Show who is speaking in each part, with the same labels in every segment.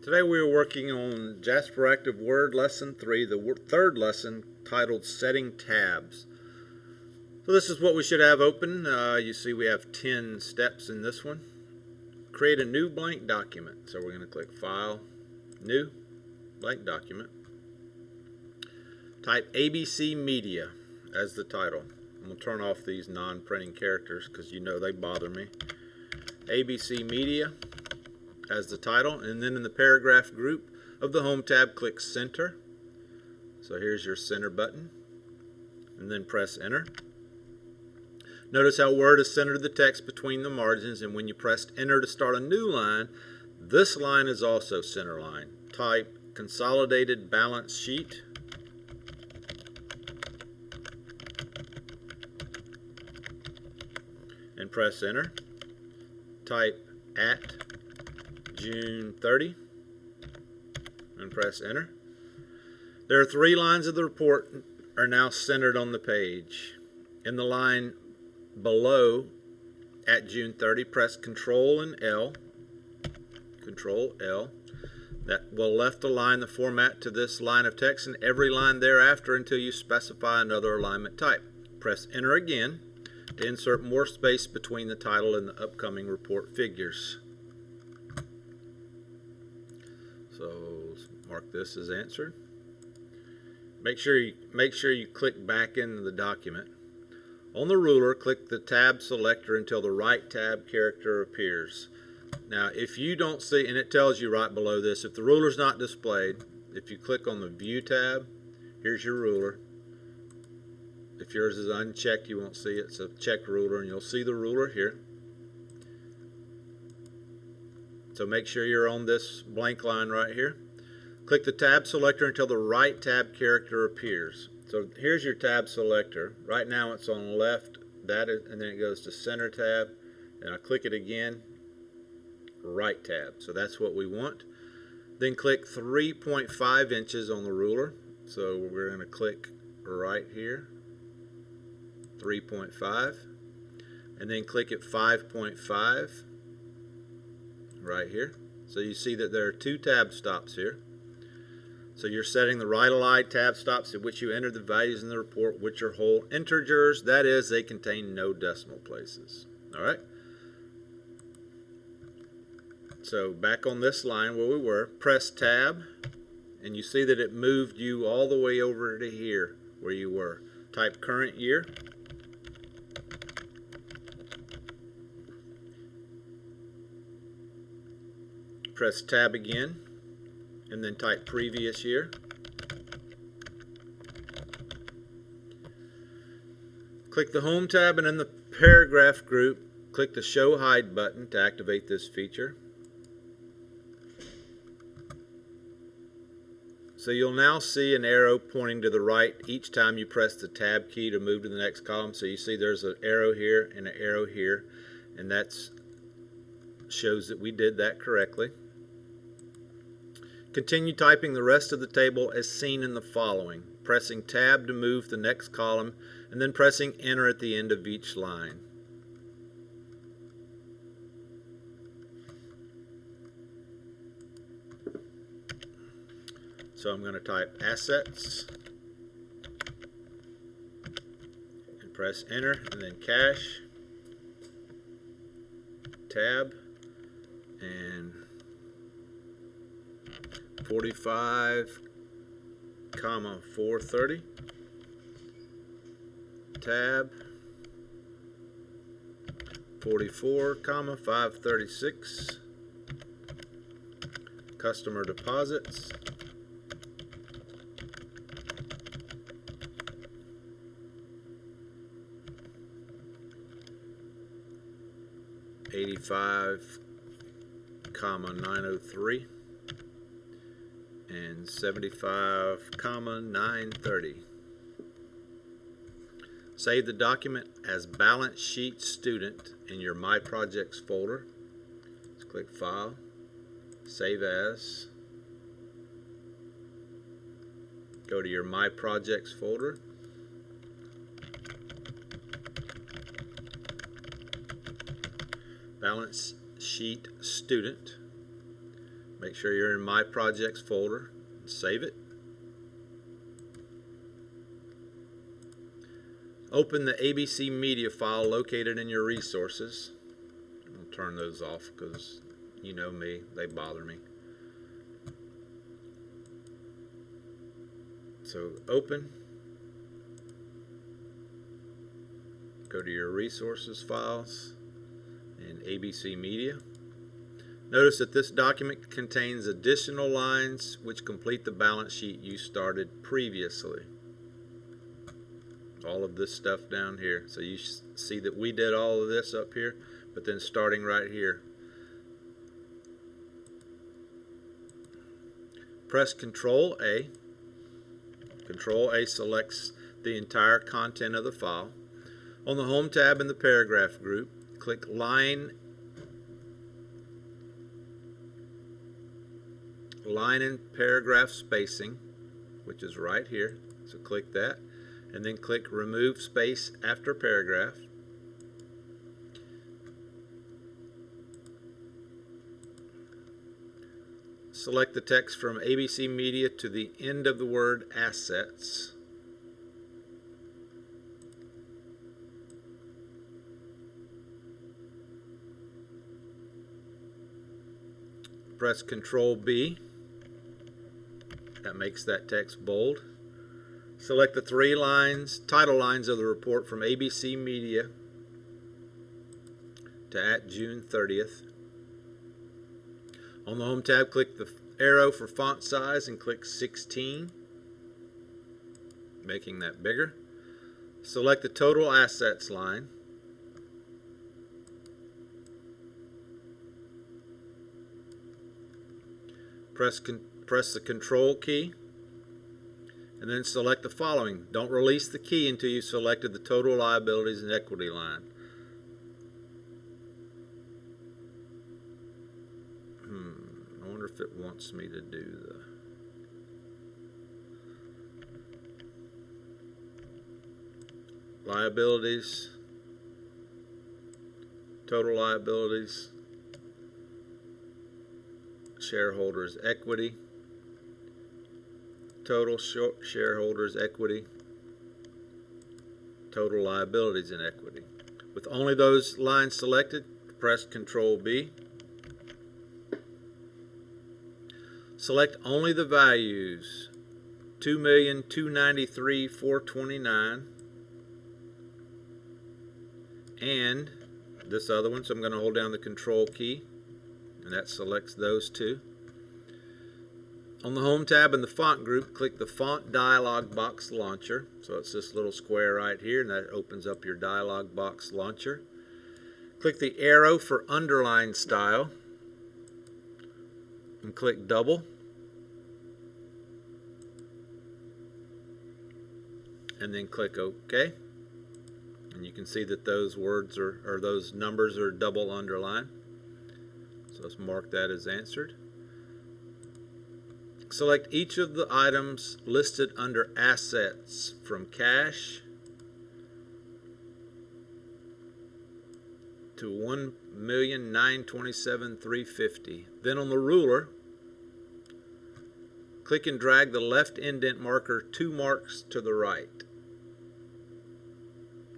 Speaker 1: Today we are working on Jasper Active Word Lesson 3, the third lesson titled Setting Tabs. So this is what we should have open. You see we have 10 steps in this one. Create a new blank document. So we're going to click File, New, Blank Document. Type ABC Media as the title. I'm going to turn off these non-printing characters because you know they bother me. ABC Media as the title, and then in the paragraph group of the Home tab, click Center. So here's your center button, and then press Enter. Notice how Word has centered the text between the margins, and when you pressed Enter to start a new line, this line is also center line. Type Consolidated Balance Sheet. And press Enter. Type at June 30 and press Enter. There are 3 lines of the report are now centered on the page. In the line below at June 30, press Control and L. Control L. That will left align the format to this line of text and every line thereafter until you specify another alignment type. Press Enter again to insert more space between the title and the upcoming report figures. So mark this as answered. Make sure you click back into the document. On the ruler, click the tab selector until the right tab character appears. Now, if you don't see, and it tells you right below this, if the ruler is not displayed, if you click on the View tab, here's your ruler. If yours is unchecked, you won't see it. It's a checked ruler, and you'll see the ruler here. So make sure you're on this blank line right here. Click the tab selector until the right tab character appears. So here's your tab selector. Right now it's on left, and then it goes to center tab, and I click it again, right tab. So that's what we want. Then click 3.5 inches on the ruler. So we're going to click right here, 3.5, and then click at 5.5. right here. So you see that there are 2 tab stops here. So you're setting the right aligned tab stops at which you enter the values in the report, which are whole integers. That is, they contain no decimal places. All right. So back on this line where we were, press Tab, and you see that it moved you all the way over to here where you were. Type current year. Press Tab again, and then type previous year. Click the Home tab, and in the paragraph group, click the Show Hide button to activate this feature. So you'll now see an arrow pointing to the right each time you press the Tab key to move to the next column. So you see there's an arrow here and an arrow here, and that shows that we did that correctly. Continue typing the rest of the table as seen in the following, pressing Tab to move the next column, and then pressing Enter at the end of each line. So I'm going to type Assets, and press Enter, and then Cash, Tab, and 45,430, tab 44,536, customer deposits, $85,903. and 75,930. Save the document as Balance Sheet Student in your My Projects folder. Let's click File, Save As. Go to your My Projects folder. Balance Sheet Student. Make sure you're in My Projects folder and save it. Open the ABC Media file located in your resources. I'll turn those off because you know me, they bother me. So open, go to your resources files and ABC Media. Notice that this document contains additional lines which complete the balance sheet you started previously. All of this stuff down here. So you see that we did all of this up here, but then starting right here. Press Control A. Control A selects the entire content of the file. On the Home tab in the Paragraph group, click Line and Paragraph Spacing, which is right here. So click that, and then click Remove Space After Paragraph. Select the text from ABC Media to the end of the word Assets. Press Control B. That makes that text bold. Select the three title lines of the report from ABC Media to at June 30th. On the Home tab, click the arrow for font size and click 16, making that bigger. Select the Total Assets line. Press the Control key, and then select the following. Don't release the key until you've selected the Total Liabilities and Equity line. I wonder if it wants me to do the liabilities, total liabilities, shareholders' equity, total shareholders' equity, total liabilities and equity. With only those lines selected, press Control B. Select only the values, $2,293,429, and this other one. So I'm going to hold down the Control key, and that selects those two. On the Home tab in the Font group, click the Font Dialog Box Launcher. So it's this little square right here, and that opens up your Dialog Box Launcher. Click the arrow for Underline Style, and click Double. And then click OK. And you can see that those words or those numbers are double underlined. So let's mark that as answered. Select each of the items listed under Assets from cash to $1,927,350. Then on the ruler, click and drag the left indent marker 2 marks to the right.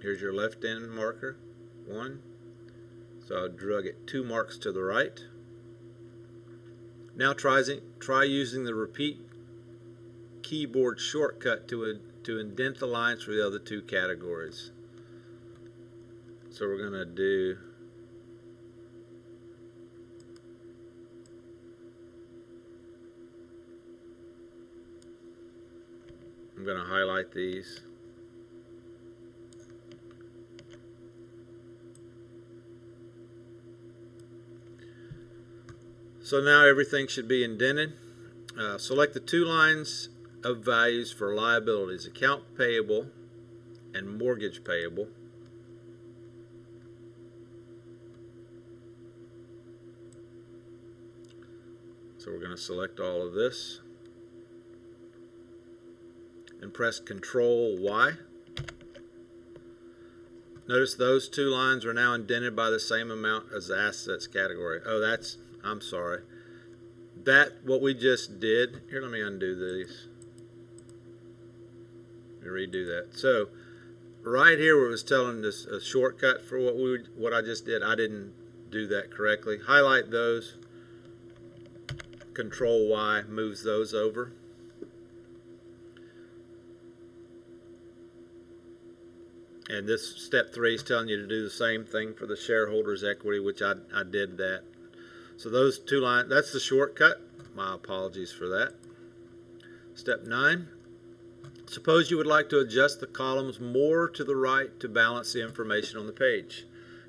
Speaker 1: Here's your left end marker, 1. So I'll drag it 2 marks to the right. Now try using the repeat keyboard shortcut to indent the lines for the other two categories. So we're going to do I'm going to highlight these. So now everything should be indented. Select the 2 lines of values for liabilities, account payable and mortgage payable. So we're going to select all of this and press Control Y. Notice those 2 lines are now indented by the same amount as the assets category. Oh, I'm sorry. what we just did, here, let me undo these. Let me redo that. So right here where it was telling us a shortcut for what I just did, I didn't do that correctly. Highlight those. Control Y moves those over. And this step 3 is telling you to do the same thing for the shareholders' equity, which I did that. So those two lines, that's the shortcut. My apologies for that. Step 9. Suppose you would like to adjust the columns more to the right to balance the information on the page.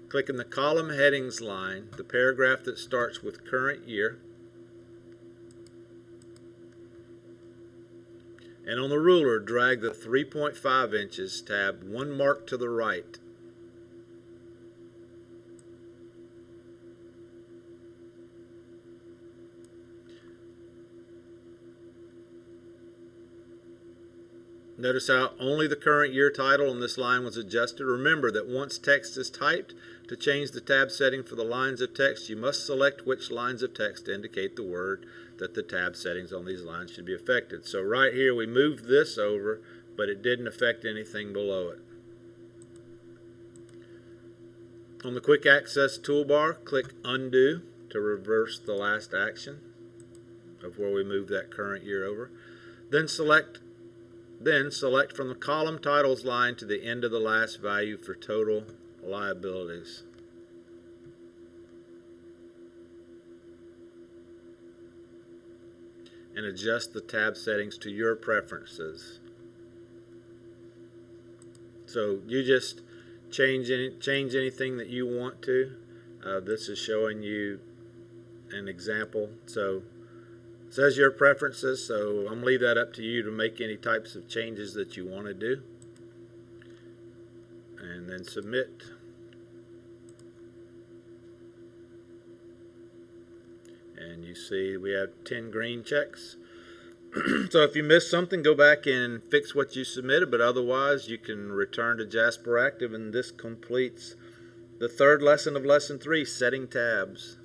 Speaker 1: Click in the column headings line, the paragraph that starts with current year, and on the ruler, drag the 3.5 inches tab one mark to the right. Notice how only the current year title on this line was adjusted. Remember that once text is typed, to change the tab setting for the lines of text, you must select which lines of text indicate the word that the tab settings on these lines should be affected. So right here we moved this over, but it didn't affect anything below it. On the quick access toolbar, click undo to reverse the last action of where we moved that current year over. Then select from the column titles line to the end of the last value for total liabilities. And adjust the tab settings to your preferences. So you just change anything that you want to. This is showing you an example. So it says your preferences, so I'm going to leave that up to you to make any types of changes that you want to do. And then submit. And you see we have 10 green checks. So if you missed something, go back and fix what you submitted, but otherwise you can return to Jasper Active, and this completes the third lesson of Lesson 3, Setting Tabs.